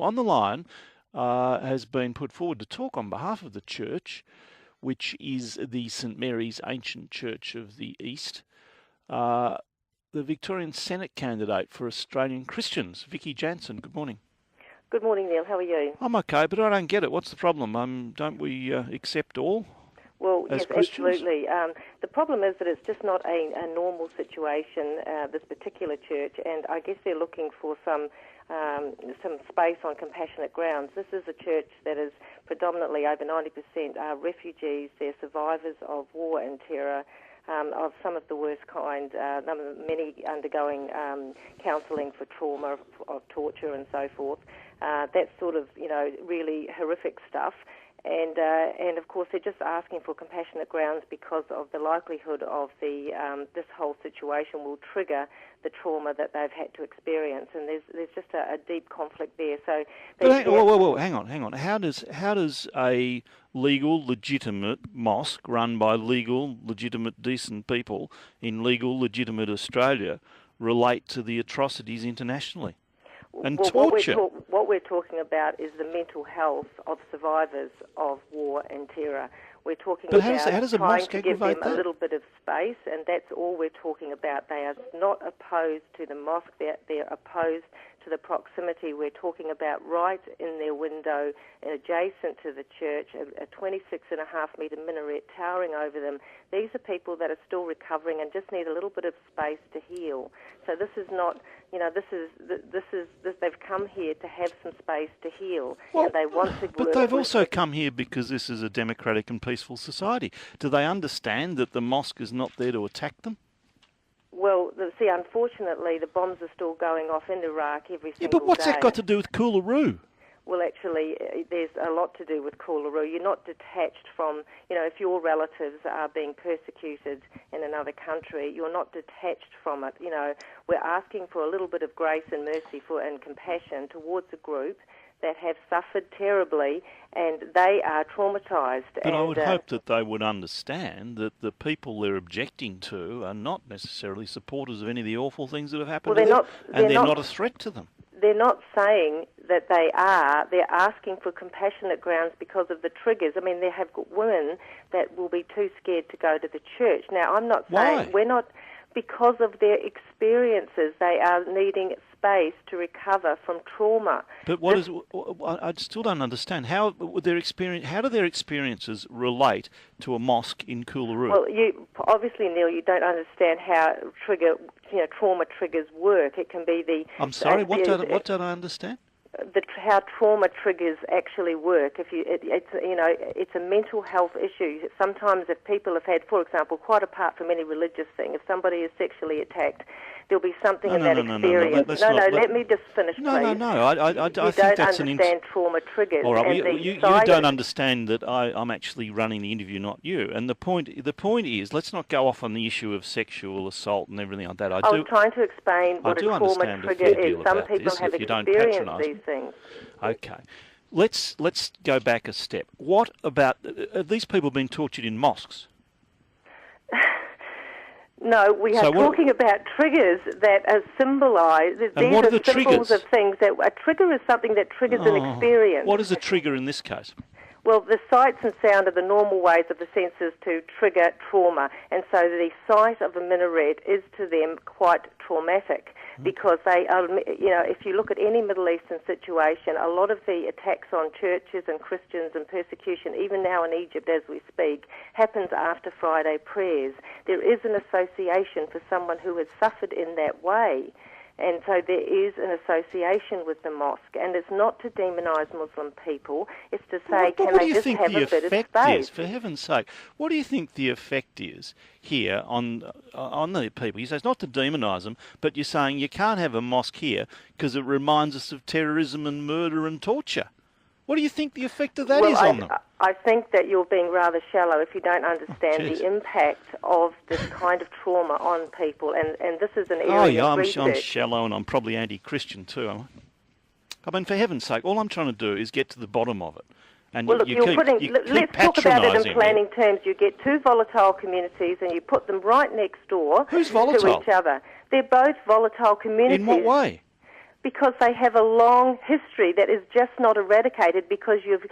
on the line has been put forward to talk on behalf of the church, which is the St Mary's Ancient Church of the East, the Victorian Senate candidate for Australian Christians, Vickie Janson. Good morning. Good morning, Neil. How are you? I'm okay, but I don't get it. What's the problem? Don't we accept all? Well, as yes, Christians? absolutely. The problem is that it's just not a normal situation, this particular church, and I guess they're looking for some space on compassionate grounds. This is a church that is predominantly over 90% are refugees. They're survivors of war and terror, of some of the worst kind, many undergoing counselling for trauma, of torture and so forth. That's sort of, really horrific stuff. And of course, they're just asking for compassionate grounds because of the likelihood of this whole situation will trigger the trauma that they've had to experience, and there's just a deep conflict there. So, whoa, hang on. How does a legal, legitimate mosque run by legal, legitimate, decent people in legal, legitimate Australia relate to the atrocities internationally? And torture. What we're talking about is the mental health of survivors of war and terror. We're talking about trying to give them a little bit of space, and that's all we're talking about. They are not opposed to the mosque. They're opposed to the proximity. We're talking about right in their window, adjacent to the church, a 26.5-metre minaret towering over them. These are people that are still recovering and just need a little bit of space to heal. So this is not, they've come here to have some space to heal, and they want to work. But they've also come here because this is a democratic and peaceful society. Do they understand that the mosque is not there to attack them? Well, unfortunately, the bombs are still going off in Iraq every single day. But what's that got to do with Coolaroo? Well, actually, there's a lot to do with Coolaroo. You're not detached from, if your relatives are being persecuted in another country, you're not detached from it. We're asking for a little bit of grace and mercy and compassion towards a group that have suffered terribly, and they are traumatised. But I would hope that they would understand that the people they're objecting to are not necessarily supporters of any of the awful things that have happened to them, and they're not a threat to them. They're not saying that they are. They're asking for compassionate grounds because of the triggers. I mean, they have got women that will be too scared to go to the church. Now, I'm not saying we're not... Because of their experiences, they are needing space to recover from trauma. But I still don't understand how do their experiences relate to a mosque in Coolaroo? Well, obviously, Neil, you don't understand how trauma triggers work. It can be the. I'm sorry. What don't I understand? How trauma triggers actually work. It's a mental health issue. Sometimes if people have had, for example, quite apart from any religious thing, if somebody is sexually attacked, there'll be something in that experience. Let me just finish, please. I think that's you don't understand trauma triggers. All right, you don't understand that I'm actually running the interview, not you. And the point is, let's not go off on the issue of sexual assault and everything like that. I was trying to explain what a trauma trigger is. Some people have experienced these things. Okay. Let's go back a step. What about these people being tortured in mosques? No, we are talking about triggers that are symbolised. These what are the symbols triggers? of things. A trigger is something that triggers an experience. What is a trigger in this case? Well, the sights and sound are the normal ways of the senses to trigger trauma, and so the sight of a minaret is to them quite traumatic because they are, if you look at any Middle Eastern situation, a lot of the attacks on churches and Christians and persecution, even now in Egypt as we speak, happens after Friday prayers. There is an association for someone who has suffered in that way. And so there is an association with the mosque, and it's not to demonise Muslim people. It's to say, can they just have a bit of space? For heaven's sake, what do you think the effect is here on the people? You say it's not to demonise them, but you're saying you can't have a mosque here because it reminds us of terrorism and murder and torture. What do you think the effect of that is on them? I think that you're being rather shallow if you don't understand the impact of this kind of trauma on people, and this is an area of research. I'm shallow and I'm probably anti-Christian too, am I? I mean, for heaven's sake, all I'm trying to do is get to the bottom of it. And let's talk about it in planning terms. You get two volatile communities and you put them right next door to each other. They're both volatile communities. In what way? Because they have a long history that is just not eradicated because you've,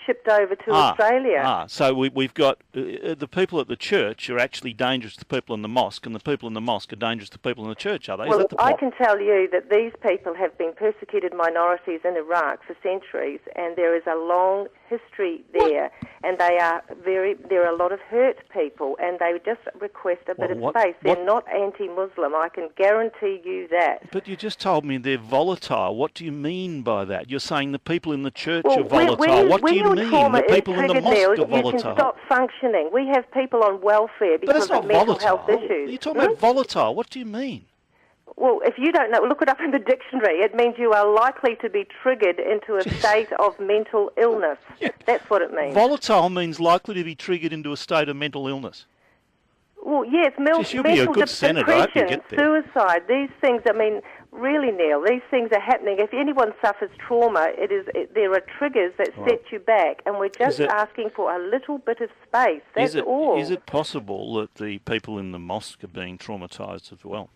shipped over to Australia. So we've got the people at the church are actually dangerous to people in the mosque, and the people in the mosque are dangerous to people in the church, are they? Well, I can tell you that these people have been persecuted minorities in Iraq for centuries, and there is a long history there, and there are a lot of hurt people, and they just request a bit of space. They're not anti-Muslim, I can guarantee you that. But you just told me they're volatile. What do you mean by that? You're saying the people in the church are volatile. What do you mean? The people in the mosque are volatile. You can stop functioning. We have people on welfare because of mental health issues. You're talking about volatile. What do you mean? Well, if you don't know, look it up in the dictionary. It means you are likely to be triggered into a state of mental illness. Yeah. That's what it means. Volatile means likely to be triggered into a state of mental illness. Well, yes, mental depression, suicide, these things, really, Neil, these things are happening. If anyone suffers trauma, there are triggers that set you back, and we're just asking for a little bit of space, that's all. Is it possible that the people in the mosque are being traumatised as well?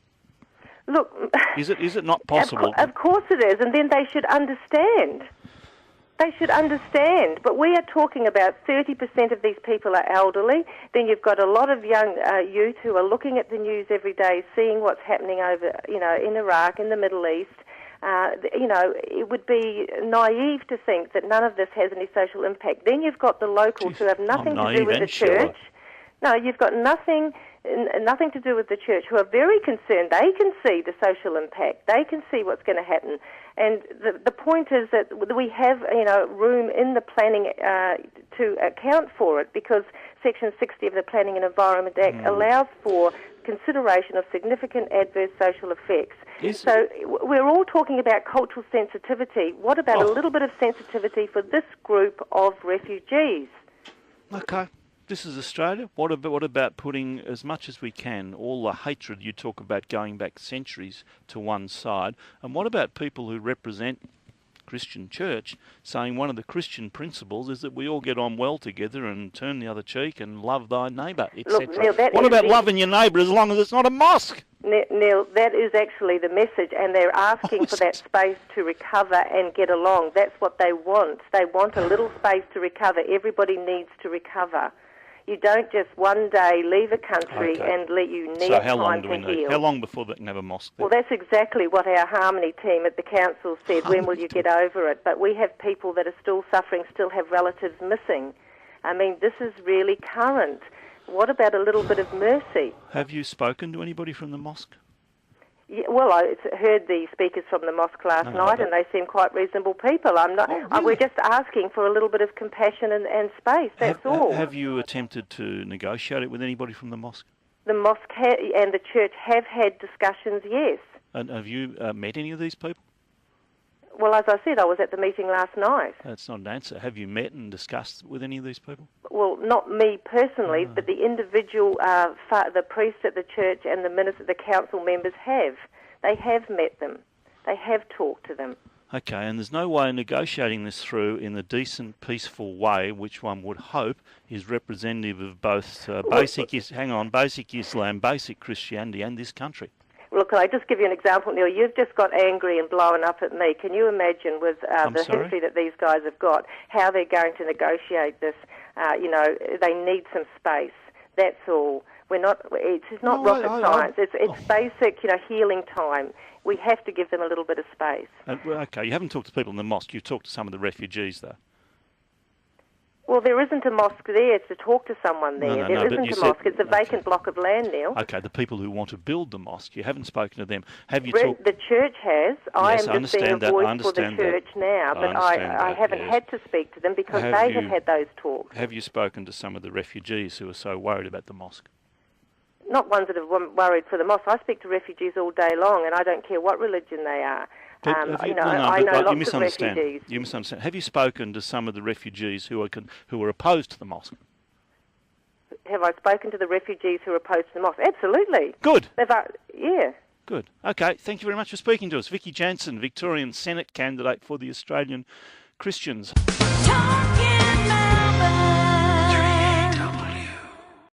Look... Is it not possible? Of course it is, and then they should understand. They should understand, but we are talking about 30% of these people are elderly. Then you've got a lot of young youth who are looking at the news every day, seeing what's happening over, in Iraq, in the Middle East. It would be naive to think that none of this has any social impact. Then you've got the locals who have nothing to do with the church. No, you've got nothing to do with the church, who are very concerned. They can see the social impact. They can see what's going to happen. And the point is that we have, room in the planning to account for it, because Section 60 of the Planning and Environment Act allows for consideration of significant adverse social effects. So we're all talking about cultural sensitivity. What about a little bit of sensitivity for this group of refugees? Okay. This is Australia. What about putting as much as we can, all the hatred you talk about going back centuries, to one side? And what about people who represent Christian church saying one of the Christian principles is that we all get on well together and turn the other cheek and love thy neighbour, etc. What about loving your neighbour as long as it's not a mosque? Neil, that is actually the message, and they're asking for that space to recover and get along. That's what they want. They want a little space to recover. Everybody needs to recover. You don't just one day leave a country and let you need time to heal. How long before they can have a mosque there? Well, that's exactly what our Harmony team at the council said. When will you get over it? But we have people that are still suffering, still have relatives missing. This is really current. What about a little bit of mercy? Have you spoken to anybody from the mosque? Yeah, well, I heard the speakers from the mosque last night, and they seem quite reasonable people. We're just asking for a little bit of compassion and space, that's all. Have you attempted to negotiate it with anybody from the mosque? The mosque and the church have had discussions, yes. And have you met any of these people? Well, as I said, I was at the meeting last night. That's not an answer. Have you met and discussed with any of these people? Well, not me personally, but the individual, the priests at the church and the council members have. They have met them. They have talked to them. Okay, and there's no way of negotiating this through in the decent, peaceful way, which one would hope is representative of both basic Islam, basic Christianity, and this country. Look, can I just give you an example, Neil? You've just got angry and blown up at me. Can you imagine, with the history that these guys have got, how they're going to negotiate this? They need some space. That's all. It's not rocket science. It's basic, healing time. We have to give them a little bit of space. Okay, you haven't talked to people in the mosque. You've talked to some of the refugees, though. Well, there isn't a mosque there to talk to someone there. There isn't a mosque. It's a vacant block of land, Neil. Okay, the people who want to build the mosque, you haven't spoken to them. Have you talked? The church has. I am just being a voice for the church now, but I haven't had to speak to them because they have had those talks. Have you spoken to some of the refugees who are so worried about the mosque? Not ones that are worried for the mosque. I speak to refugees all day long, and I don't care what religion they are. I know lots of refugees. You misunderstand. Have you spoken to some of the refugees who are opposed to the mosque? Have I spoken to the refugees who are opposed to the mosque? Absolutely. Good. Yeah. Good. Okay, thank you very much for speaking to us. Vickie Janson, Victorian Senate candidate for the Australian Christians.